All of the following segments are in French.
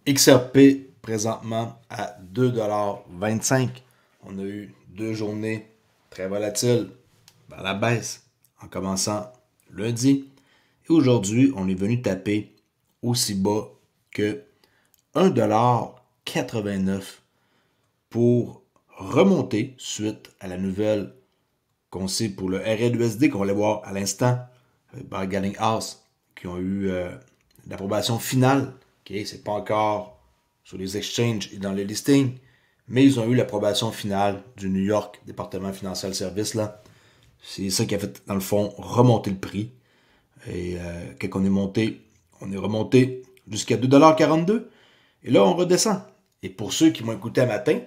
XRP présentement à 2,25 $. On a eu 2 journées très volatiles vers la baisse en commençant lundi. Et aujourd'hui, on est venu taper aussi bas que 1,89 $ pour remonter suite à la nouvelle qu'on sait pour le RLUSD qu'on va aller voir à l'instant avec Bargaling House qui ont eu l'approbation finale. Okay, c'est pas encore sur les exchanges et dans les listings, mais ils ont eu l'approbation finale du New York Département Financier Service là. C'est ça qui a fait dans le fond remonter le prix. Et quand on est remonté jusqu'à 2,42 $. Et là, on redescend. Et pour ceux qui m'ont écouté à matin,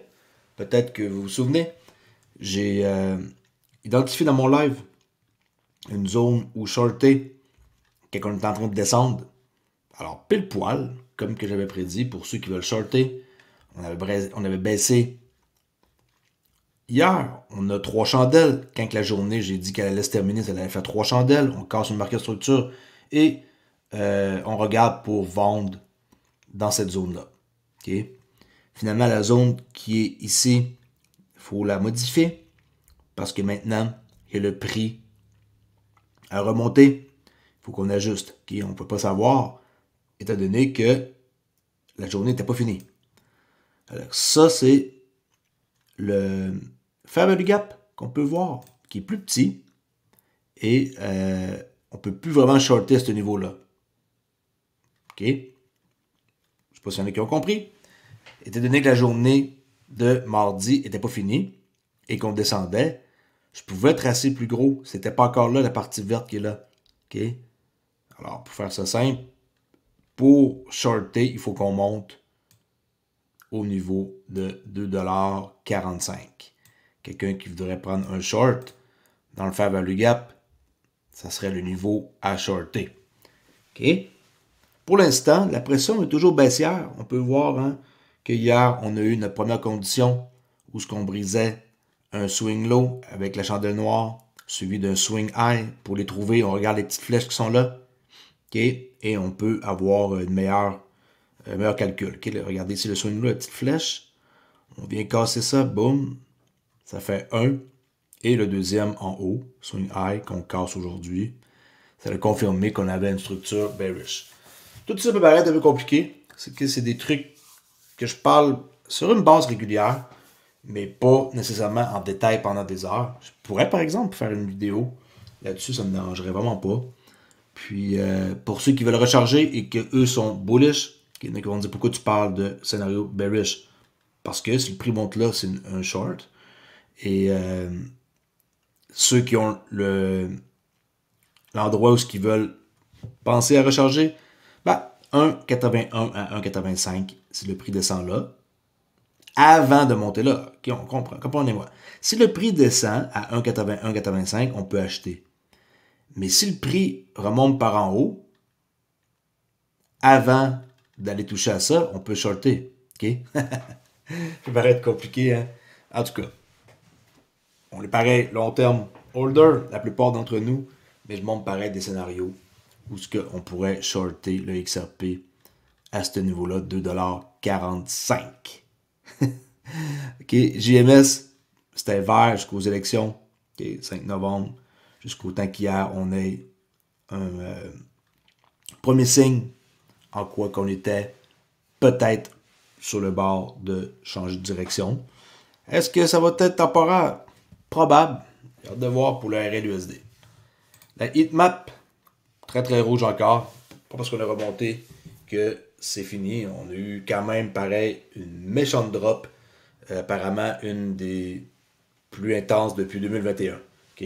peut-être que vous vous souvenez, j'ai identifié dans mon live une zone où shorter quand on est en train de descendre. Alors, pile poil, comme que j'avais prédit, pour ceux qui veulent shorter, on avait baissé. Hier, on a 3 chandelles. Quand la journée, j'ai dit qu'elle allait se terminer, ça allait faire 3 chandelles. On casse une marquette structure et on regarde pour vendre dans cette zone-là. Okay? Finalement, la zone qui est ici, il faut la modifier parce que maintenant, il y a le prix à remonter. Il faut qu'on ajuste. Okay? On ne peut pas savoir, étant donné que la journée n'était pas finie. Alors, ça, c'est le fair value gap qu'on peut voir, qui est plus petit, et on ne peut plus vraiment shorter à ce niveau-là. OK? Je ne sais pas s'il y en a qui ont compris. Étant donné que la journée de mardi n'était pas finie et qu'on descendait, je pouvais tracer plus gros. C'était pas encore là la partie verte qui est là. OK? Alors, pour faire ça simple, pour shorter, il faut qu'on monte au niveau de 2,45 $. Quelqu'un qui voudrait prendre un short dans le fair value gap, ça serait le niveau à shorter. OK? Pour l'instant, la pression est toujours baissière. On peut voir hein, qu'hier, on a eu notre première condition où ce qu'on brisait un swing low avec la chandelle noire, suivi d'un swing high. Pour les trouver, on regarde les petites flèches qui sont là. OK? Et on peut avoir un meilleur calcul. Okay? Regardez ici le swing low, la petite flèche. On vient casser ça, boum. Ça fait 1. Et le deuxième en haut, swing high, qu'on casse aujourd'hui. Ça a confirmé qu'on avait une structure bearish. Tout ça peut paraître un peu compliqué. C'est que c'est des trucs que je parle sur une base régulière, mais pas nécessairement en détail pendant des heures. Je pourrais, par exemple, faire une vidéo là-dessus, ça ne me dérangerait vraiment pas. Puis, pour ceux qui veulent recharger et qu'eux sont bullish, il y en a qui vont dire pourquoi tu parles de scénario bearish. Parce que si le prix monte là, c'est un short. Et ceux qui ont l'endroit où ils veulent penser à recharger, 1,81 à 1,85, si le prix descend là, avant de monter là. Okay, on comprend, comprenez-moi. Si le prix descend à 1,81, 1,85, on peut acheter. Mais si le prix remonte par en haut, avant d'aller toucher à ça, on peut shorter. OK? Ça peut paraître compliqué, hein? En tout cas, on est pareil, long terme holder, la plupart d'entre nous, mais je montre pareil des scénarios où on pourrait shorter le XRP à ce niveau-là, 2,45 $. OK, JMS, c'était vert jusqu'aux élections, OK, 5 novembre, jusqu'au temps qu'hier, on ait un premier signe en quoi qu'on était peut-être sur le bord de changer de direction. Est-ce que ça va être temporaire? Probable. J'ai hâte de voir pour le RLUSD. La heatmap, très très rouge encore. Pas parce qu'on a remonté que c'est fini. On a eu quand même, pareil, une méchante drop. Apparemment, une des plus intenses depuis 2021. OK?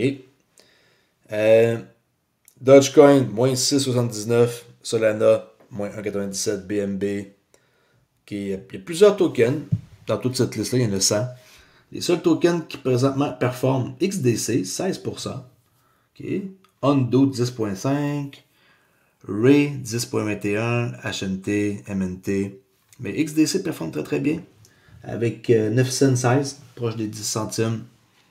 Dogecoin, moins 6,79. Solana, moins 1,97. BNB. Okay. Il y a plusieurs tokens. Dans toute cette liste-là, il y en a 100. Les seuls tokens qui présentement performent, XDC, 16%. Okay. Ondo, 10,5%. Ray, 10,21%. HNT, MNT. Mais XDC performe très très bien. Avec 9 cents 16, proche des 10 centimes.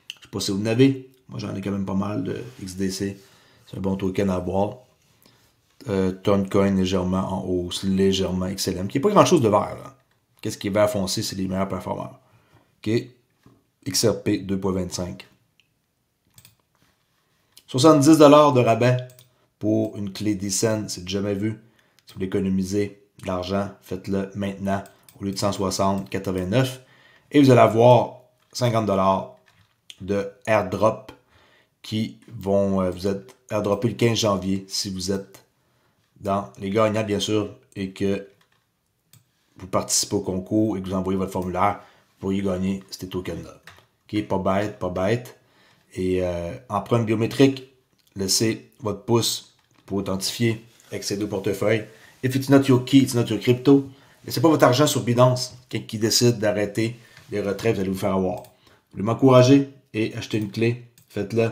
Je ne sais pas si vous en avez. Moi, j'en ai quand même pas mal de XDC. C'est un bon token à boire. Toncoin légèrement en hausse, légèrement XLM, qui n'est pas grand-chose de vert. Qu'est-ce qui est vert foncé, c'est les meilleurs performeurs. OK? XRP 2.25. 70$ de rabais pour une clé Descent, c'est jamais vu. Si vous voulez économiser de l'argent, faites-le maintenant au lieu de 160,89. Et vous allez avoir 50$ de airdrop qui vont vous être airdroppés le 15 janvier si vous êtes dans les gagnants, bien sûr, et que vous participez au concours et que vous envoyez votre formulaire, vous pourriez gagner ces tokens-là. OK, pas bête, pas bête. Et empreinte biométrique, laissez votre pouce pour authentifier avec ces deux portefeuilles. If it's not your key, it's not your crypto. Laissez pas votre argent sur Binance. Quelqu'un qui décide d'arrêter les retraits, vous allez vous faire avoir. Vous voulez m'encourager et acheter une clé, faites-le.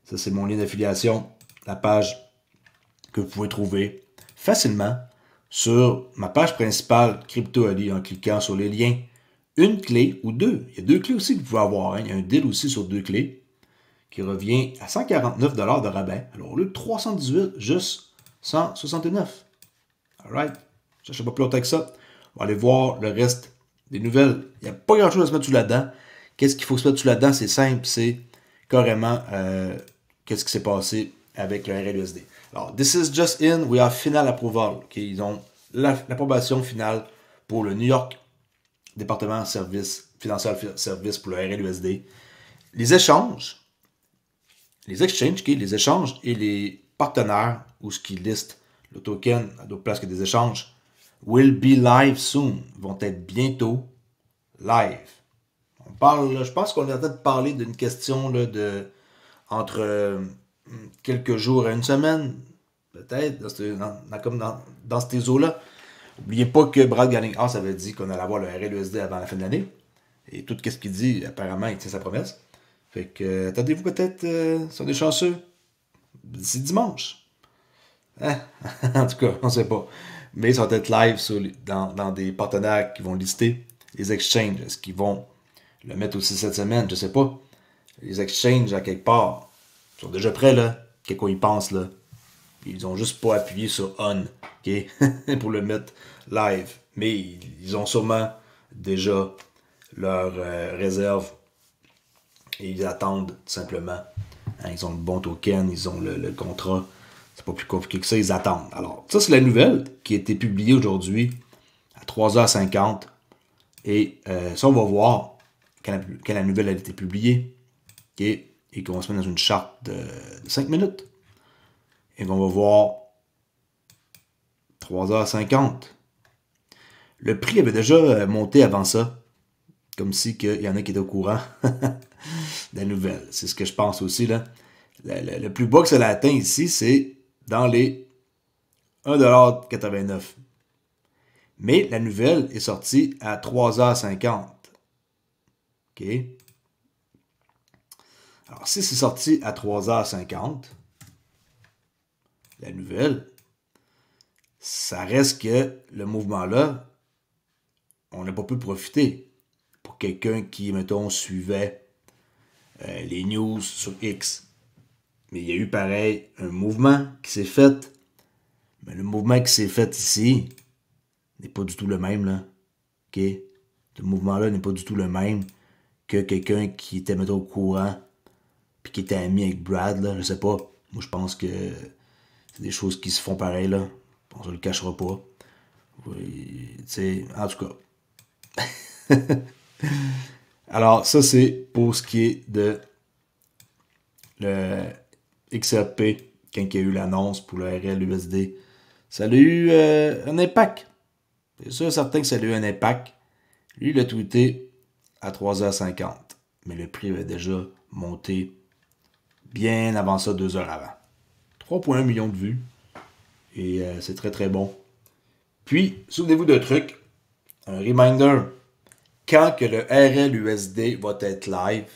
Ça, c'est mon lien d'affiliation, la page que vous pouvez trouver facilement sur ma page principale Crypto Ali en cliquant sur les liens. Une clé ou deux. Il y a deux clés aussi que vous pouvez avoir. Hein. Il y a un deal aussi sur deux clés qui revient à 149$ de rabais. Alors, au lieu de 318, juste 169. Alright. Je ne sais pas plus longtemps que ça. On va aller voir le reste des nouvelles. Il n'y a pas grand-chose à se mettre sous là-dedans. Qu'est-ce qu'il faut se mettre sous là-dedans? C'est simple. C'est carrément qu'est-ce qui s'est passé avec le RLUSD. Alors, this is just in. We have final approval. Okay. Ils ont l'approbation finale pour le New York département service, financier service pour le RLUSD. Les échanges, les exchanges, okay, les échanges et les partenaires où ce qui listent le token à d'autres places que des échanges will be live soon, vont être bientôt live. On parle, je pense qu'on est en train de parler d'une question là, de entre quelques jours à une semaine, peut-être, comme dans ces eaux-là. N'oubliez pas que Brad Garlinghouse avait dit qu'on allait avoir le RLUSD avant la fin de l'année. Et tout ce qu'il dit, apparemment, il tient sa promesse. Fait que, attendez-vous peut-être, si on est chanceux, c'est dimanche. Hein? En tout cas, on ne sait pas. Mais ils sont peut-être live dans des partenaires qui vont lister les exchanges. Est-ce qu'ils vont le mettre aussi cette semaine? Je ne sais pas. Les exchanges, à quelque part, sont déjà prêts, là. Qu'est-ce qu'ils pensent, là? Ils ont juste pas appuyé sur on, ok, pour le mettre live. Mais ils ont sûrement déjà leur réserve et ils attendent tout simplement. Hein, ils ont le bon token, ils ont le contrat. C'est pas plus compliqué que ça, ils attendent. Alors, ça, c'est la nouvelle qui a été publiée aujourd'hui à 3h50. Et ça, on va voir quand la nouvelle a été publiée. Okay, et qu'on va se mettre dans une charte de 5 minutes. Et qu'on va voir 3h50. Le prix avait déjà monté avant ça. Comme si il y en a qui étaient au courant de la nouvelle. C'est ce que je pense aussi. Là. Le plus bas que ça a atteint ici, c'est dans les 1,89$. Mais la nouvelle est sortie à 3h50. OK? Alors, si c'est sorti à 3h50, la nouvelle, ça reste que le mouvement-là, on n'a pas pu profiter. Pour quelqu'un qui, mettons, suivait les news sur X. Mais il y a eu pareil un mouvement qui s'est fait. Mais le mouvement qui s'est fait ici n'est pas du tout le même, là. OK? Ce mouvement-là n'est pas du tout le même que quelqu'un qui était, mettons, au courant puis qui était ami avec Brad, là. Je sais pas. Moi, je pense que c'est des choses qui se font pareil, là. On se le cachera pas. Oui, en tout cas. Alors, ça, c'est pour ce qui est de le XRP, quand il y a eu l'annonce pour le RLUSD. Ça a eu un impact. C'est sûr certain que ça a eu un impact. Lui, il a tweeté à 3h50. Mais le prix avait déjà monté bien avant ça, 2 heures avant. 3,1 millions de vues. Et c'est très, très bon. Puis, souvenez-vous d'un truc. Un reminder. Quand que le RLUSD va être live,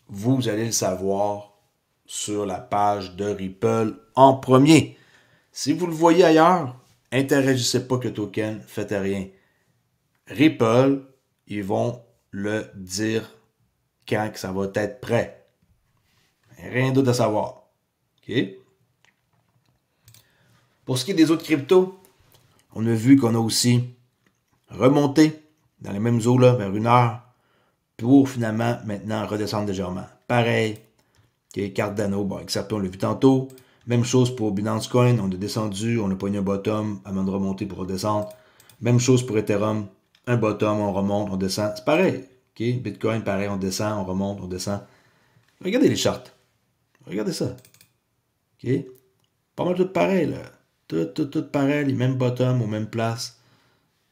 vous allez le savoir sur la page de Ripple en premier. Si vous le voyez ailleurs, interagissez pas avec le token, faites rien. Ripple, ils vont le dire quand que ça va être prêt. Rien d'autre à savoir. OK? Pour ce qui est des autres cryptos, on a vu qu'on a aussi remonté dans les mêmes eaux là, vers 1 heure pour finalement maintenant redescendre légèrement. Pareil, Cardano, bon, excepté on l'a vu tantôt. Même chose pour Binance Coin, on a descendu, on a pogné un bottom avant de remonter pour redescendre. Même chose pour Ethereum, un bottom, on remonte, on descend. C'est pareil. Okay? Bitcoin, pareil, on descend, on remonte, on descend. Regardez les charts. Regardez ça. Okay? Pas mal tout pareil, là. Tout pareil, les mêmes bottoms aux mêmes places.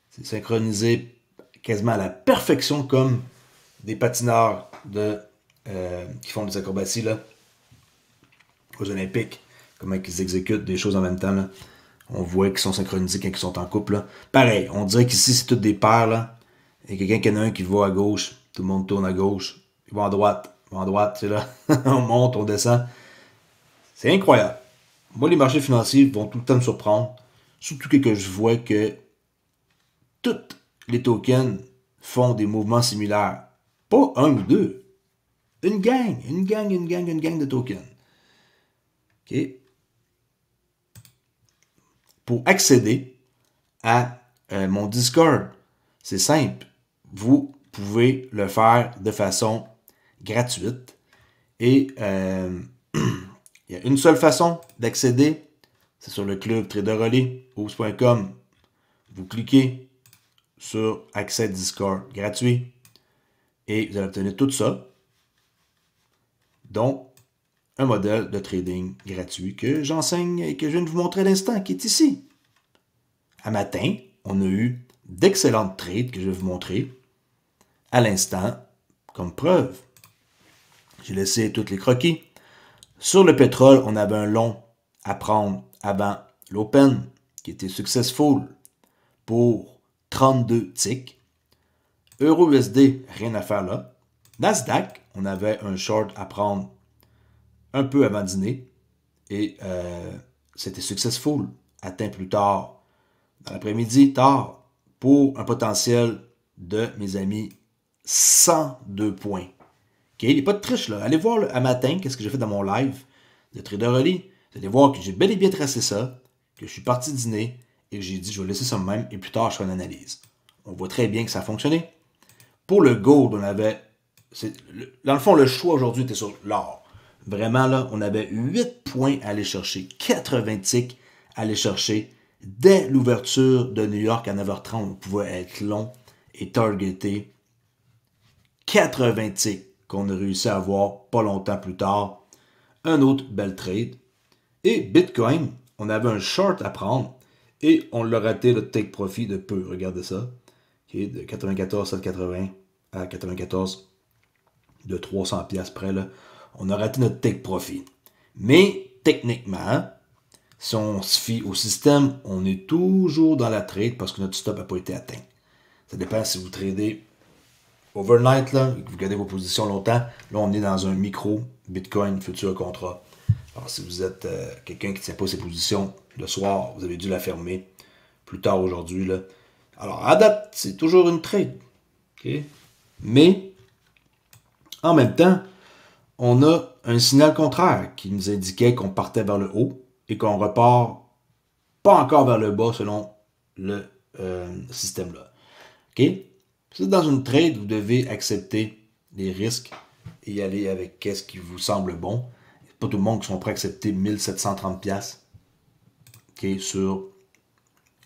C'est synchronisé quasiment à la perfection comme des patineurs qui font des acrobaties là, aux Olympiques. Comment ils exécutent des choses en même temps. Là. On voit qu'ils sont synchronisés quand ils sont en couple. Là. Pareil, on dirait qu'ici, c'est toutes des paires. Là. Il y a quelqu'un qui en a un qui va à gauche, tout le monde tourne à gauche. Il va à droite, c'est là. On monte, on descend. C'est incroyable. Moi, les marchés financiers vont tout le temps me surprendre. Surtout que je vois que tous les tokens font des mouvements similaires. Pas un ou deux. Une gang de tokens. OK? Pour accéder à mon Discord, c'est simple. Vous pouvez le faire de façon gratuite. Et il y a une seule façon d'accéder, c'est sur le club Trader Relais, oops.com. Vous cliquez sur accès Discord gratuit et vous allez obtenir tout ça, dont un modèle de trading gratuit que j'enseigne et que je viens de vous montrer à l'instant, qui est ici. À matin, on a eu d'excellentes trades que je vais vous montrer à l'instant comme preuve. J'ai laissé tous les croquis. Sur le pétrole, on avait un long à prendre avant l'open qui était successful pour 32 ticks. Euro-USD, rien à faire là. Nasdaq, on avait un short à prendre un peu avant dîner et c'était successful. Atteint plus tard dans l'après-midi, tard, pour un potentiel de, mes amis, 102 points. Okay? Il n'y a pas de triche là. Allez voir à matin qu'est-ce que j'ai fait dans mon live de Trader Relais. Vous allez voir que j'ai bel et bien tracé ça, que je suis parti dîner et que j'ai dit je vais laisser ça de même et plus tard je ferai une analyse. On voit très bien que ça a fonctionné. Pour le gold, on avait... Dans le fond, le choix aujourd'hui était sur l'or. Vraiment, là, on avait 8 points à aller chercher. 80 ticks à aller chercher. Dès l'ouverture de New York à 9h30, on pouvait être long et targeter 80 ticks qu'on a réussi à avoir pas longtemps plus tard. Un autre bel trade. Et Bitcoin, on avait un short à prendre et on l'a raté le take profit de peu. Regardez ça. Okay, de 94,780 à 94 de 300 pièces près là, on a raté notre take profit. Mais techniquement, si on se fie au système, on est toujours dans la trade parce que notre stop n'a pas été atteint. Ça dépend si vous tradez overnight là, et que vous gardez vos positions longtemps. Là, on est dans un micro Bitcoin futur contrat. Alors, si vous êtes quelqu'un qui ne tient pas ses positions le soir, vous avez dû la fermer plus tard aujourd'hui là. Alors, à date, c'est toujours une trade. Okay? Mais, en même temps, on a un signal contraire qui nous indiquait qu'on partait vers le haut et qu'on repart pas encore vers le bas selon le système-là. Okay? Si vous êtes dans une trade, vous devez accepter les risques et y aller avec ce qui vous semble bon. Il n'y a pas tout le monde qui sont prêts à accepter 1730$ okay, sur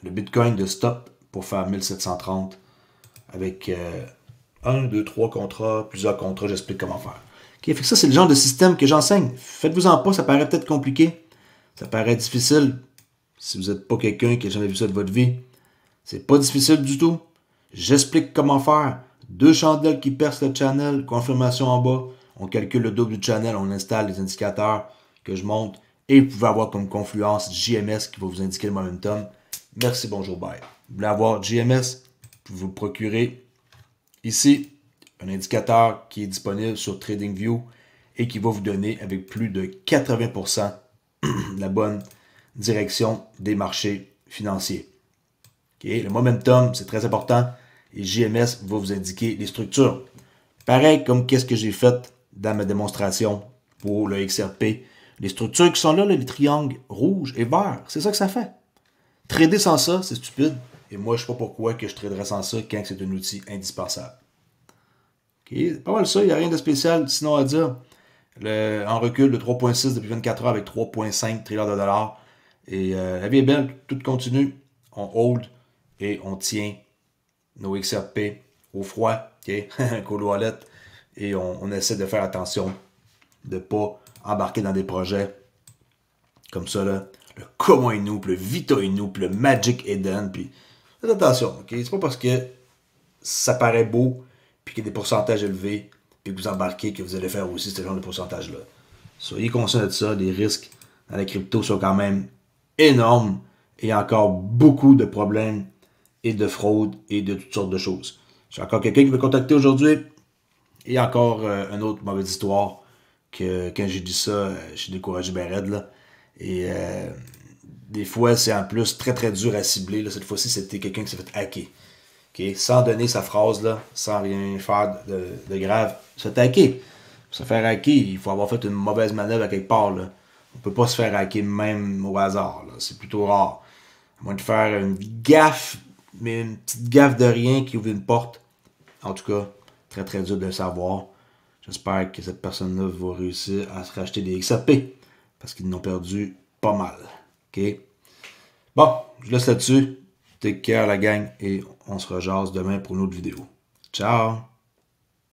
le Bitcoin de stop pour faire 1730 avec 1, 2, 3 contrats, plusieurs contrats, j'explique comment faire. Okay, fait que ça, c'est le genre de système que j'enseigne. Faites-vous-en pas, ça paraît peut-être compliqué, ça paraît difficile. Si vous n'êtes pas quelqu'un qui n'a jamais vu ça de votre vie, c'est pas difficile du tout. J'explique comment faire. 2 chandelles qui percent le channel, confirmation en bas, on calcule le double du channel, on installe les indicateurs que je monte et vous pouvez avoir comme confluence JMS qui va vous indiquer le momentum. Merci, bonjour, bye. Vous voulez avoir JMS, vous vous procurez ici un indicateur qui est disponible sur TradingView et qui va vous donner avec plus de 80% la bonne direction des marchés financiers. Okay? Le momentum, c'est très important et JMS va vous indiquer les structures. Pareil comme qu'est-ce que j'ai fait dans ma démonstration pour le XRP Les structures qui sont là, les triangles rouges et verts, c'est ça que ça fait. Trader sans ça, c'est stupide. Et moi, je ne sais pas pourquoi que je traderais sans ça quand c'est un outil indispensable. Okay. Pas mal ça, il n'y a rien de spécial sinon à dire. En recul de 3,6 depuis 24 heures avec 3,5 trilliards de dollars. Et la vie est belle, tout continue. On hold et on tient nos XRP au froid, okay? Cold wallet. Et on essaie de faire attention de ne pas embarquer dans des projets comme ça, là. Le Como Inu, puis le Vita Inu, puis le Magic Eden, puis faites attention, ok? C'est pas parce que ça paraît beau, puis qu'il y a des pourcentages élevés, puis que vous embarquez, que vous allez faire aussi ce genre de pourcentage-là. Soyez conscients de ça, les risques dans la crypto sont quand même énormes, et il y a encore beaucoup de problèmes, et de fraude, et de toutes sortes de choses. J'ai encore quelqu'un qui veut contacter aujourd'hui, et encore une autre mauvaise histoire, que quand j'ai dit ça, j'ai découragé ben raide, là. Et des fois, c'est en plus très très dur à cibler. Là. Cette fois-ci, c'était quelqu'un qui s'est fait hacker. Okay? Sans donner sa phrase, là, sans rien faire de grave. Se fait hacker. Pour se faire hacker, il faut avoir fait une mauvaise manœuvre à quelque part. Là. On peut pas se faire hacker même au hasard. Là. C'est plutôt rare. À moins de faire une gaffe, mais une petite gaffe de rien qui ouvre une porte. En tout cas, très très dur de le savoir. J'espère que cette personne-là va réussir à se racheter des XRP. Parce qu'ils n'ont perdu pas mal. OK? Bon, je laisse là-dessus. Take care la gang et on se rejase demain pour une autre vidéo. Ciao!